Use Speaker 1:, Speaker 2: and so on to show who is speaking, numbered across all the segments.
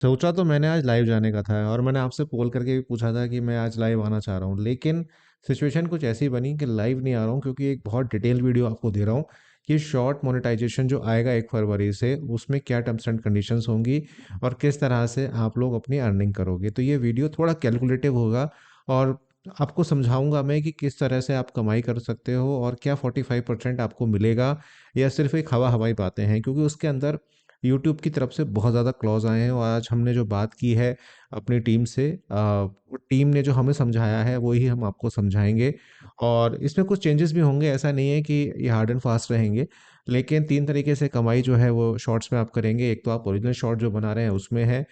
Speaker 1: सोचा तो मैंने आज लाइव जाने का था और मैंने आपसे कॉल करके भी पूछा था कि मैं आज लाइव आना चाह रहा हूँ, लेकिन सिचुएशन कुछ ऐसी बनी कि लाइव नहीं आ रहा हूँ क्योंकि एक बहुत डिटेल वीडियो आपको दे रहा हूँ कि शॉर्ट मोनेटाइजेशन जो आएगा 1 फरवरी से उसमें क्या टर्म्स एंड कंडीशंस होंगी और किस तरह से आप लोग अपनी अर्निंग करोगे। तो ये वीडियो थोड़ा कैलकुलेटिव होगा और आपको समझाऊंगा मैं कि किस तरह से आप कमाई कर सकते हो और क्या 45% आपको मिलेगा या सिर्फ एक हवा हवाई बातें हैं, क्योंकि उसके अंदर यूट्यूब की तरफ से बहुत ज़्यादा क्लॉज आए हैं और आज हमने जो बात की है अपनी टीम से, वो टीम ने जो हमें समझाया है वही हम आपको समझाएंगे। और इसमें कुछ चेंजेस भी होंगे, ऐसा नहीं है कि ये हार्ड एंड फास्ट रहेंगे, लेकिन 3 तरीके से कमाई जो है वो शॉर्ट्स में आप करेंगे। एक तो आप ओरिजिनल शॉर्ट जो बना रहे हैं उसमें है,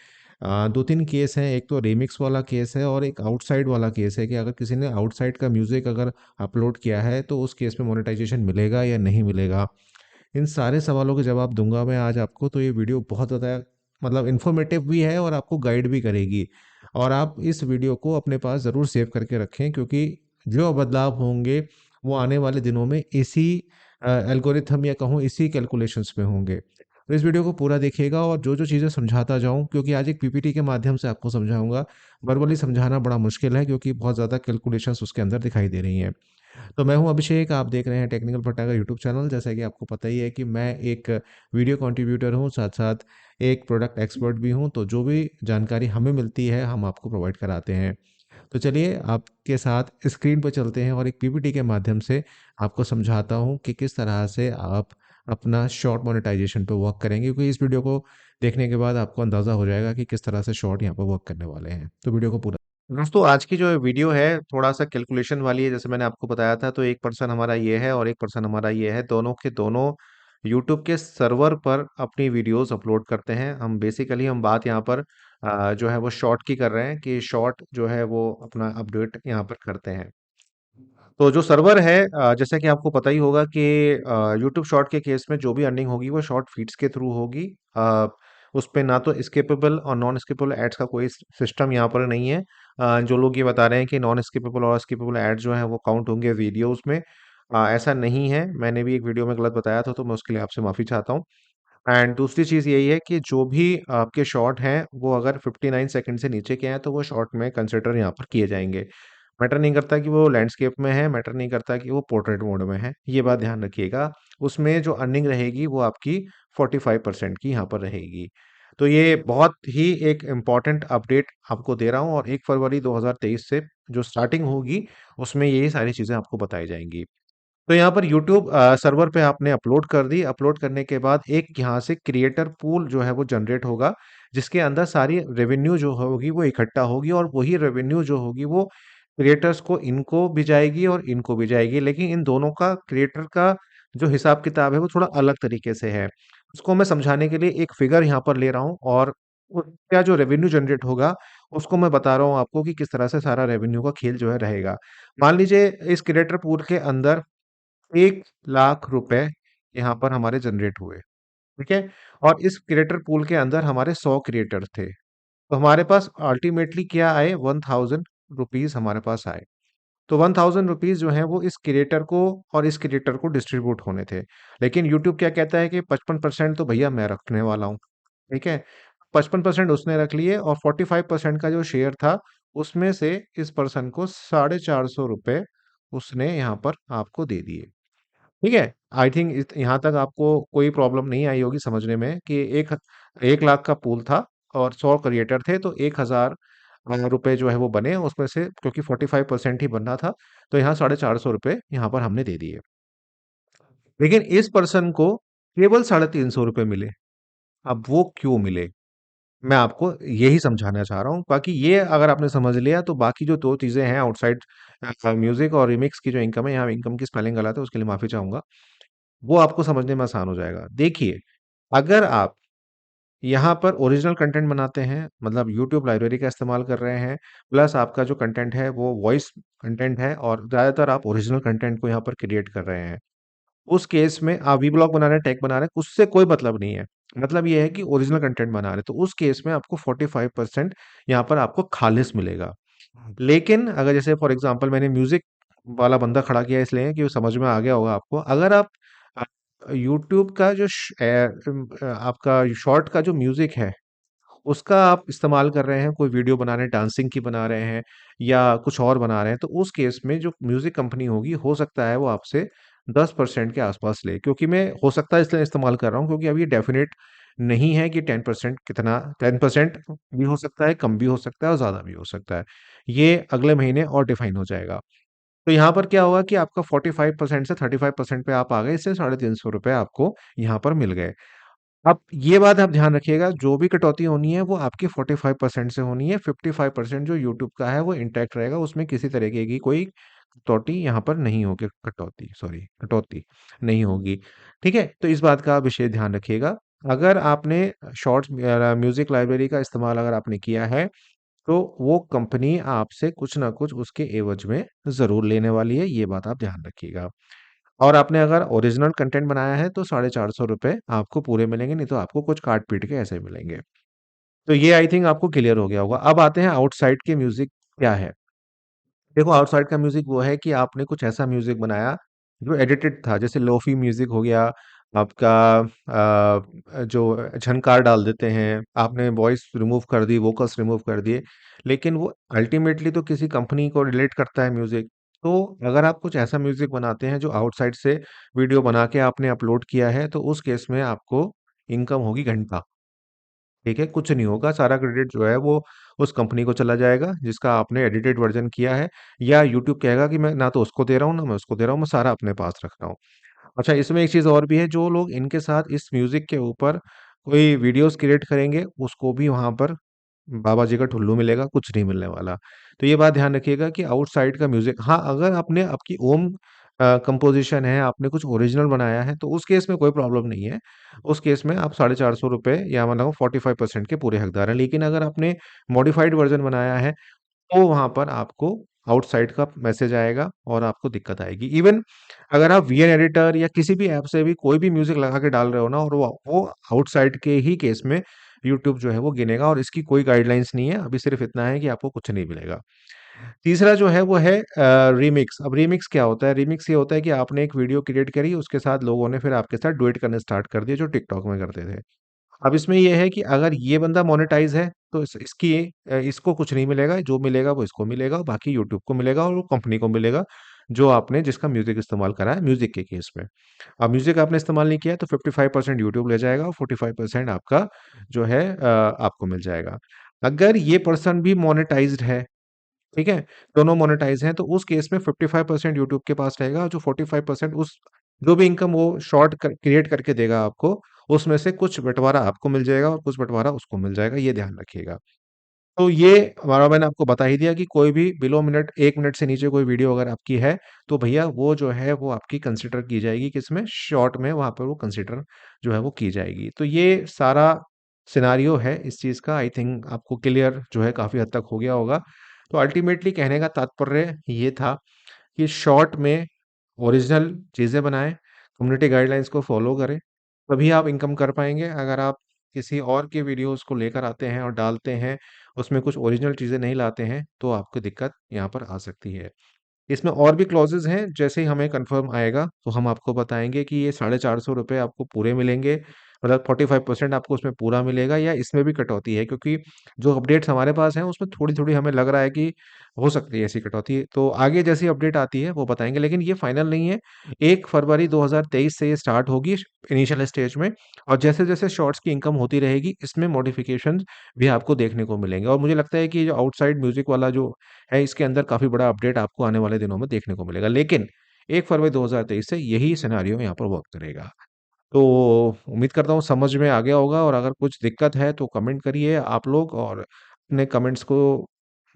Speaker 1: 2-3 केस हैं। एक तो रिमिक्स वाला केस है और एक आउटसाइड वाला केस है कि अगर किसी ने आउटसाइड का म्यूज़िक अगर अपलोड किया है तो उस केस में मोनेटाइजेशन मिलेगा या नहीं मिलेगा। इन सारे सवालों के जवाब दूंगा मैं आज आपको। तो ये वीडियो बहुत ज़्यादा मतलब इन्फॉर्मेटिव भी है और आपको गाइड भी करेगी। और आप इस वीडियो को अपने पास ज़रूर सेव करके रखें, क्योंकि जो बदलाव होंगे वो आने वाले दिनों में इसी एल्गोरिथम या कहूँ इसी कैलकुलेशंस में होंगे। तो इस वीडियो को पूरा देखिएगा और जो जो चीज़ें समझाता जाऊँ, क्योंकि आज एक पीपीटी के माध्यम से आपको समझाऊंगा। वर्बली समझाना बड़ा मुश्किल है क्योंकि बहुत ज़्यादा कैलकुलेशंस उसके अंदर दिखाई दे रही हैं। तो मैं हूं अभिषेक, आप देख रहे हैं टेक्निकल फट्टा का यूट्यूब चैनल। जैसा कि आपको पता ही है कि मैं एक वीडियो कंट्रीब्यूटर हूं, साथ साथ एक प्रोडक्ट एक्सपर्ट भी हूं। तो जो भी जानकारी हमें मिलती है हम आपको प्रोवाइड कराते हैं। तो चलिए आपके साथ स्क्रीन पर चलते हैं और एक पीपीटी के माध्यम से आपको समझाता हूं कि किस तरह से आप अपना शॉर्ट मोनेटाइजेशन पे वर्क करेंगे, क्योंकि इस वीडियो को देखने के बाद आपको अंदाज़ा हो जाएगा कि किस तरह से शॉर्ट यहाँ पर वर्क करने वाले हैं। तो वीडियो को पूरा दोस्तों, आज की जो वीडियो है थोड़ा सा कैलकुलेशन वाली है। जैसे मैंने आपको बताया था, तो एक पर्सन हमारा ये है और एक पर्सन हमारा ये है, दोनों के दोनों यूट्यूब के सर्वर पर अपनी वीडियोस अपलोड करते हैं। हम बेसिकली हम बात यहाँ पर जो है वो शॉर्ट की कर रहे हैं कि शॉर्ट जो है वो अपना अपडेट यहाँ पर करते हैं। तो जो सर्वर है, जैसा कि आपको पता ही होगा कि यूट्यूब शॉर्ट के केस में जो भी अर्निंग होगी वो शॉर्ट फीड्स के थ्रू होगी। उस पे ना तो स्किपेबल और नॉन स्किपेबल एड्स का कोई सिस्टम यहाँ पर नहीं है। जो लोग ये बता रहे हैं कि नॉन स्किपेबल और स्किपेबल एड्स जो हैं वो काउंट होंगे वीडियोस में, ऐसा नहीं है। मैंने भी एक वीडियो में गलत बताया था, तो मैं उसके लिए आपसे माफ़ी चाहता हूँ। एंड दूसरी चीज़ यही है कि जो भी आपके शॉट हैं वो अगर 59 सेकंड से नीचे के हैं तो वो शॉट में कंसिडर यहाँ पर किए जाएंगे। मैटर नहीं करता कि वो लैंडस्केप में है, मैटर नहीं करता कि वो पोर्ट्रेट मोड में है, ये बात ध्यान रखिएगा। उसमें जो अर्निंग रहेगी वो आपकी 45% की यहाँ पर रहेगी। तो ये बहुत ही एक इम्पॉर्टेंट अपडेट आपको दे रहा हूँ और 1 फरवरी 2023 से जो स्टार्टिंग होगी उसमें ये सारी चीज़ें आपको बताई जाएंगी। तो यहाँ पर यूट्यूब सर्वर पे आपने अपलोड कर दी। अपलोड करने के बाद एक यहाँ से क्रिएटर पूल जो है वो जनरेट होगा, जिसके अंदर सारी रेवेन्यू जो होगी वो इकट्ठा होगी और वही रेवेन्यू जो होगी वो क्रिएटर्स को, इनको भी जाएगी और इनको भी जाएगी। लेकिन इन दोनों का क्रिएटर का जो हिसाब किताब है वो थोड़ा अलग तरीके से है। उसको मैं समझाने के लिए एक फिगर यहाँ पर ले रहा हूँ और उसका जो रेवेन्यू जनरेट होगा उसको मैं बता रहा हूँ आपको कि किस तरह से सारा रेवेन्यू का खेल जो है रहेगा। मान लीजिए इस क्रिएटर पूल के अंदर 1 लाख रुपए यहाँ पर हमारे जनरेट हुए, ठीक है? और इस क्रिएटर पूल के अंदर हमारे 100 क्रिएटर थे। तो हमारे पास अल्टीमेटली क्या आए, 1000 रुपीज़ हमारे पास आए। तो 1000 रुपीज़ जो हैं वो इस क्रिएटर को और इस क्रिएटर को डिस्ट्रीब्यूट होने थे। लेकिन यूट्यूब क्या कहता है कि 55% तो भैया मैं रखने वाला हूँ, ठीक है? 55% उसने रख लिए और 45% का जो शेयर था उसमें से इस पर्सन को 450 रुपए उसने यहाँ पर आपको दे दिए। ठीक है? आई थिंक यहाँ तक आपको कोई प्रॉब्लम नहीं आई होगी समझने में कि 1 लाख का पूल था और 100 क्रिएटर थे, तो 1000 रुपए जो है वो बने उसमें से, क्योंकि 45% ही बनना था, तो यहाँ 450 रुपए यहाँ पर हमने दे दिए। लेकिन इस पर्सन को केवल 350 रुपए मिले। अब वो क्यों मिले? मैं आपको यही समझाना चाह रहा हूँ। बाकी ये अगर आपने समझ लिया तो बाकी जो 2 चीज़ें हैं आउटसाइड म्यूज़िक और रिमिक्स की जो इनकम है, यहाँ इनकम की स्पेलिंग गलत है उसके लिए माफ़ी चाहूँगा। वो आपको समझने में आसान हो जाएगा। देखिए, अगर आप यहाँ पर ओरिजिनल कंटेंट बनाते हैं, मतलब यूट्यूब लाइब्रेरी का इस्तेमाल कर रहे हैं, प्लस आपका जो कंटेंट है वो वॉइस कंटेंट है और ज़्यादातर आप ओरिजिनल कंटेंट को यहाँ पर क्रिएट कर रहे हैं। उस केस में आप वी ब्लॉग बना रहे हैं, टेक बना रहे हैं, उससे कोई मतलब नहीं है। मतलब ये है कि ओरिजिनल कंटेंट बना रहे हैं, तो उस केस में आपको 45% यहाँ पर आपको खालिस मिलेगा। लेकिन अगर जैसे फॉर एग्ज़ाम्पल मैंने म्यूज़िक वाला बंदा खड़ा किया इसलिए कि वो समझ में आ गया होगा आपको। अगर आप यूट्यूब का जो आपका शॉर्ट का जो म्यूज़िक है, उसका आप इस्तेमाल कर रहे हैं, कोई वीडियो बना रहे हैं, डांसिंग की बना रहे हैं या कुछ और बना रहे हैं, तो उस केस में जो म्यूज़िक कंपनी होगी, हो सकता है वो आपसे 10% के आसपास ले, क्योंकि मैं हो सकता है इसलिए इस्तेमाल कर रहा हूँ क्योंकि अभी ये डेफ़िनेट नहीं है कि 10% कितना, 10% भी हो सकता है, कम भी हो सकता है और ज़्यादा भी हो सकता है। ये अगले महीने और डिफ़ाइन हो जाएगा। तो यहाँ पर क्या होगा कि आपका 45% से 35% पे आप आ गए, इससे ₹350 आपको यहाँ पर मिल गए। अब ये बात आप ध्यान रखिएगा, जो भी कटौती होनी है वो आपकी 45% से होनी है, 55% जो यूट्यूब का है वो इंटैक्ट रहेगा, उसमें किसी तरीके की कोई कटौती यहाँ पर नहीं होगी, कटौती नहीं होगी। ठीक है? तो इस बात का आप विशेष ध्यान रखिएगा। अगर आपने शॉर्ट्स म्यूज़िक लाइब्रेरी का इस्तेमाल अगर आपने किया है, तो वो कंपनी आपसे कुछ ना कुछ उसके एवज़ में ज़रूर लेने वाली है, ये बात आप ध्यान रखिएगा। और आपने अगर ओरिजिनल कंटेंट बनाया है तो ₹450 आपको पूरे मिलेंगे, नहीं तो आपको कुछ काट-पीट के ऐसे मिलेंगे। तो ये आई थिंक आपको क्लियर हो गया होगा। अब आते हैं आउटसाइड के म्यूज़िक क्या है? देखो, आउटसाइड का म्यूज़िक वो है कि आपने कुछ ऐसा म्यूज़िक बनाया जो एडिटेड था, जैसे लोफ़ी म्यूज़िक हो गया, आपका जो झनकार डाल देते हैं, आपने वॉइस रिमूव कर दी, वोकल्स रिमूव कर दिए, लेकिन वो अल्टीमेटली तो किसी कंपनी को रिलेट करता है म्यूज़िक। तो अगर आप कुछ ऐसा म्यूज़िक बनाते हैं जो आउटसाइड से वीडियो बना के आपने अपलोड किया है, तो उस केस में आपको इनकम होगी घंटा। ठीक है? कुछ नहीं होगा, सारा क्रेडिट जो है वो उस कंपनी को चला जाएगा जिसका आपने एडिटेड वर्ज़न किया है, या यूट्यूब कहेगा कि मैं ना तो उसको दे रहा हूँ, ना मैं उसको दे रहा हूँ, मैं सारा अपने पास रख रहा हूँ। अच्छा, इसमें एक चीज़ और भी है, जो लोग इनके साथ इस म्यूज़िक के ऊपर कोई वीडियोज़ क्रिएट करेंगे, उसको भी वहाँ पर बाबा जी का ठुल्लू मिलेगा, कुछ नहीं मिलने वाला। तो ये बात ध्यान रखिएगा कि आउटसाइड का म्यूज़िक, हाँ, अगर आपने आपकी ओन कंपोज़िशन है, आपने कुछ ओरिजिनल बनाया है, तो उस केस में कोई प्रॉब्लम नहीं है। उस केस में आप ₹450 या मतलब 45% के पूरे हकदार हैं। लेकिन अगर आपने मॉडिफाइड वर्ज़न बनाया है, तो वहाँ पर आपको आउटसाइड का मैसेज आएगा और आपको दिक्कत आएगी। इवन अगर आप वीएन एडिटर या किसी भी ऐप से भी कोई भी म्यूज़िक लगा के डाल रहे हो ना, और वो आउटसाइड के ही केस में यूट्यूब जो है वो गिनेगा, और इसकी कोई गाइडलाइंस नहीं है। अभी सिर्फ़ इतना है कि आपको कुछ नहीं मिलेगा। तीसरा जो है वो है रीमिक्स। अब रीमिक्स क्या होता है? रीमिक्स ये होता है कि आपने एक वीडियो क्रिएट करी, उसके साथ लोगों ने फिर आपके साथ डुएट करना स्टार्ट कर दिया, जो टिकटॉक में करते थे। अब इसमें ये है कि अगर ये बंदा मोनेटाइज़ है, तो इसको कुछ नहीं मिलेगा, जो मिलेगा वो इसको मिलेगा, और बाकी यूट्यूब को मिलेगा और वो कंपनी को मिलेगा, जो आपने जिसका म्यूज़िक इस्तेमाल करा है म्यूज़िक के केस में। अब म्यूज़िक आपने इस्तेमाल नहीं किया है, तो 55% यूट्यूब ले जाएगा और 45% आपका जो है आपको मिल जाएगा। अगर ये पर्सन भी मोनेटाइज़्ड है, ठीक है? दोनों मोनेटाइज़ हैं, तो उस केस में 55% यूट्यूब के पास रहेगा, और जो 45% उस जो भी इनकम वो शॉर्ट क्रिएट करके देगा आपको, उसमें से कुछ बँटवारा आपको मिल जाएगा और कुछ बँटवारा उसको मिल जाएगा, ये ध्यान रखिएगा। तो ये हमारा, मैंने आपको बता ही दिया कि कोई भी बिलो मिनट 1 मिनट से नीचे कोई वीडियो अगर आपकी है, तो भैया वो जो है वो आपकी कंसिडर की जाएगी किसमें? शॉर्ट में, वहाँ पर वो कंसिडर जो है वो की जाएगी। तो ये सारा सिनेरियो है इस चीज़ का, आई थिंक आपको क्लियर जो है काफ़ी हद तक हो गया होगा। तो अल्टीमेटली कहने का तात्पर्य ये था कि शॉर्ट में ओरिजिनल चीज़ें बनाएँ, कम्युनिटी गाइडलाइंस को फ़ॉलो करें, तभी आप इनकम कर पाएँगे। अगर आप किसी और के वीडियोज़ को लेकर आते हैं और डालते हैं, उसमें कुछ ओरिजिनल चीज़ें नहीं लाते हैं, तो आपको दिक्कत यहाँ पर आ सकती है। इसमें और भी क्लॉज़ेज़ हैं, जैसे ही हमें कन्फर्म आएगा, तो हम आपको बताएँगे कि ये ₹450 आपको पूरे मिलेंगे, मतलब 45% आपको उसमें पूरा मिलेगा, या इसमें भी कटौती है, क्योंकि जो अपडेट्स हमारे पास हैं, उसमें थोड़ी-थोड़ी हमें लग रहा है कि हो सकती है ऐसी कटौती। तो आगे जैसी अपडेट आती है, वो बताएँगे, लेकिन ये फाइनल नहीं है। 1 फरवरी 2023 से ये स्टार्ट होगी इनिशियल स्टेज में, और जैसे-जैसे शॉर्ट्स की इनकम होती रहेगी, इसमें मॉडिफ़िकेशंस भी आपको देखने को मिलेंगे, और मुझे लगता है कि जो आउटसाइड म्यूज़िक वाला जो है, इसके अंदर काफ़ी बड़ा अपडेट आपको आने वाले दिनों में देखने को मिलेगा। लेकिन 1 फरवरी 2023 से यही सिनेरियो यहाँ पर वर्क करेगा। तो उम्मीद करता हूँ समझ में आ गया होगा, और अगर कुछ दिक्कत है तो कमेंट करिए आप लोग, और अपने कमेंट्स को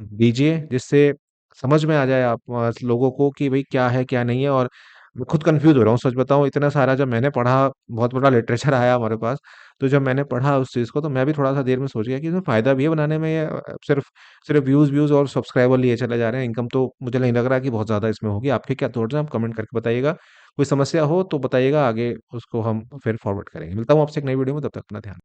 Speaker 1: दीजिए, जिससे समझ में आ जाए आप लोगों को कि भई क्या है, क्या नहीं है। और मैं खुद कन्फ्यूज़ हो रहा हूँ, सच बताऊँ, इतना सारा जब मैंने पढ़ा, बहुत बड़ा लिटरेचर आया हमारे पास, तो जब मैंने पढ़ा उस चीज़ को, तो मैं भी थोड़ा-सा देर में सोच गया कि इसमें फ़ायदा भी है बनाने में, या सिर्फ़ सिर्फ़ व्यूज़ और सब्सक्राइबर लिए चले जा रहे हैं, इनकम तो मुझे नहीं लग रहा कि बहुत ज़्यादा इसमें होगी। आपके क्या थॉट्स हैं? आप कमेंट करके बताइएगा। कोई समस्या हो तो बताइएगा, आगे उसको हम फिर फॉरवर्ड करेंगे। मिलता हूँ आपसे एक नई वीडियो में, तब तक अपना ध्यान